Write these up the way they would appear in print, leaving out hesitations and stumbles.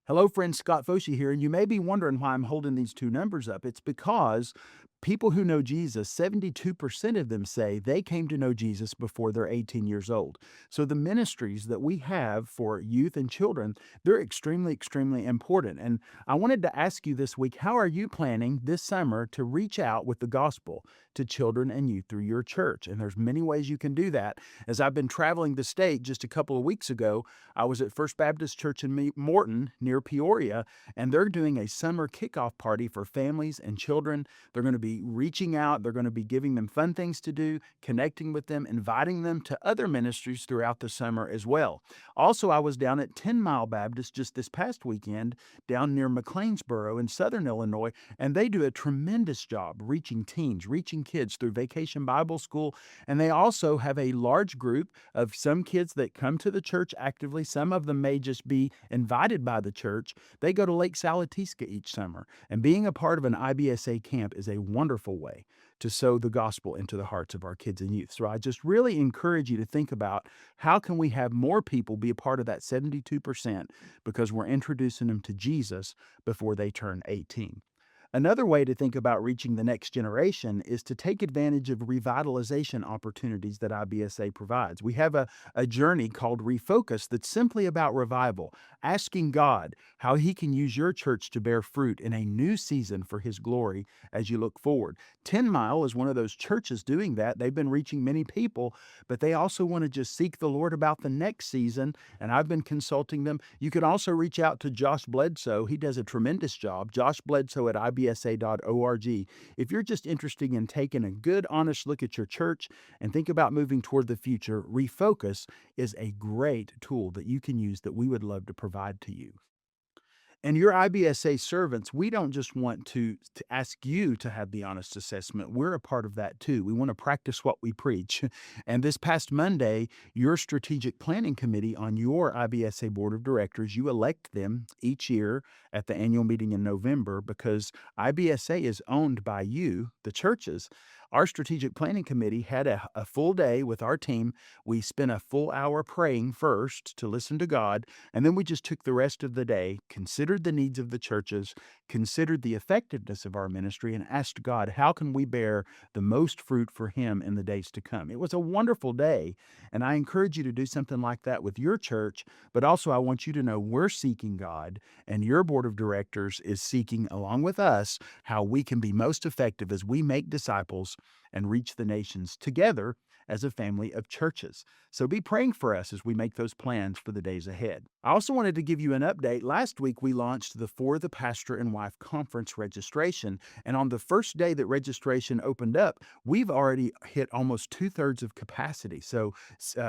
Hello, friend. Scott Foshie here, and you may be wondering why I'm holding these two numbers up. It's because people who know Jesus, 72% of them say they came to know Jesus before they're 18 years old. So the ministries that we have for youth and children, they're extremely, extremely important. And I wanted to ask you this week, how are you planning this summer to reach out with the gospel to children and youth through your church? And there's many ways you can do that. As I've been traveling the state just a couple of weeks ago, I was at First Baptist Church in Morton near Peoria, and they're doing a summer kickoff party for families and children. They're going to be reaching out, they're going to be giving them fun things to do, connecting with them, inviting them to other ministries throughout the summer as well. Also, I was down at 10 Mile Baptist just this past weekend down near McLeansboro in southern Illinois, and they do a tremendous job reaching teens, reaching kids through Vacation Bible School. And they also have a large group of some kids that come to the church actively. Some of them may just be invited by the church. They go to Lake Salatiska each summer. And being a part of an IBSA camp is a wonderful way to sow the gospel into the hearts of our kids and youth. So I just really encourage you to think about how can we have more people be a part of that 72% because we're introducing them to Jesus before they turn 18. Another way to think about reaching the next generation is to take advantage of revitalization opportunities that IBSA provides. We have a journey called Refocus that's simply about revival, asking God how He can use your church to bear fruit in a new season for His glory as you look forward. 10 Mile is one of those churches doing that. They've been reaching many people, but they also want to just seek the Lord about the next season, and I've been consulting them. You can also reach out to Josh Bledsoe. He does a tremendous job. Josh Bledsoe at IBSA.org. If you're just interested in taking a good, honest look at your church and think about moving toward the future, Refocus is a great tool that you can use that we would love to provide to you. And your IBSA servants, we don't just want to ask you to have the honest assessment. We're a part of that too. We want to practice what we preach. And this past Monday, your strategic planning committee on your IBSA board of directors, you elect them each year at the annual meeting in November because IBSA is owned by you, the churches. Our strategic planning committee had a full day with our team. We spent a full hour praying first to listen to God. And then we just took the rest of the day, considered the needs of the churches, considered the effectiveness of our ministry, and asked God, how can we bear the most fruit for Him in the days to come? It was a wonderful day, and I encourage you to do something like that with your church, but also I want you to know we're seeking God, and your board of directors is seeking, along with us, how we can be most effective as we make disciples and reach the nations together as a family of churches. So be praying for us as we make those plans for the days ahead. I also wanted to give you an update. Last week, we launched the For the Pastor and Wife Conference registration. And on the first day that registration opened up, we've already hit almost 2/3 of capacity. So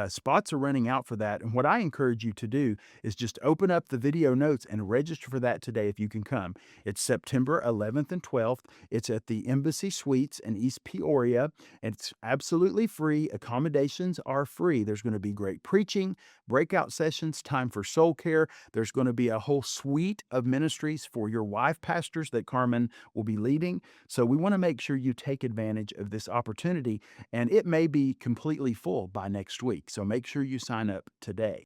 spots are running out for that. And what I encourage you to do is just open up the video notes and register for that today if you can come. It's September 11th and 12th. It's at the Embassy Suites in East Peoria. It's absolutely free. Accommodations are free. There's going to be great preaching, breakout sessions, time for soul care. There's going to be a whole suite of ministries for your wife pastors that Carmen will be leading. So we want to make sure you take advantage of this opportunity, and it may be completely full by next week. So make sure you sign up today.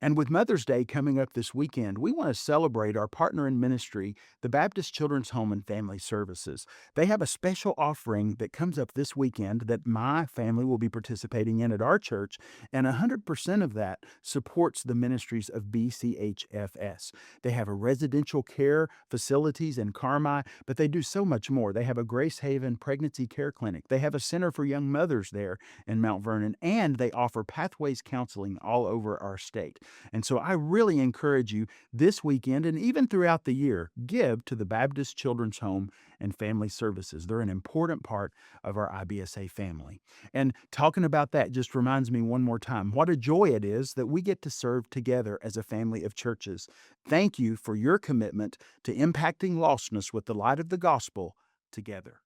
And with Mother's Day coming up this weekend, we want to celebrate our partner in ministry, the Baptist Children's Home and Family Services. They have a special offering that comes up this weekend that my family will be participating in at our church, and 100% of that supports the ministries of BCHFS. They have a residential care facilities in Carmi, but they do so much more. They have a Grace Haven pregnancy care clinic. They have a center for young mothers there in Mount Vernon, and they offer pathways counseling all over our state. And so I really encourage you this weekend and even throughout the year, give to the Baptist Children's Home and Family Services. They're an important part of our IBSA family. And talking about that just reminds me one more time what a joy it is that we get to serve together as a family of churches. Thank you for your commitment to impacting lostness with the light of the gospel together.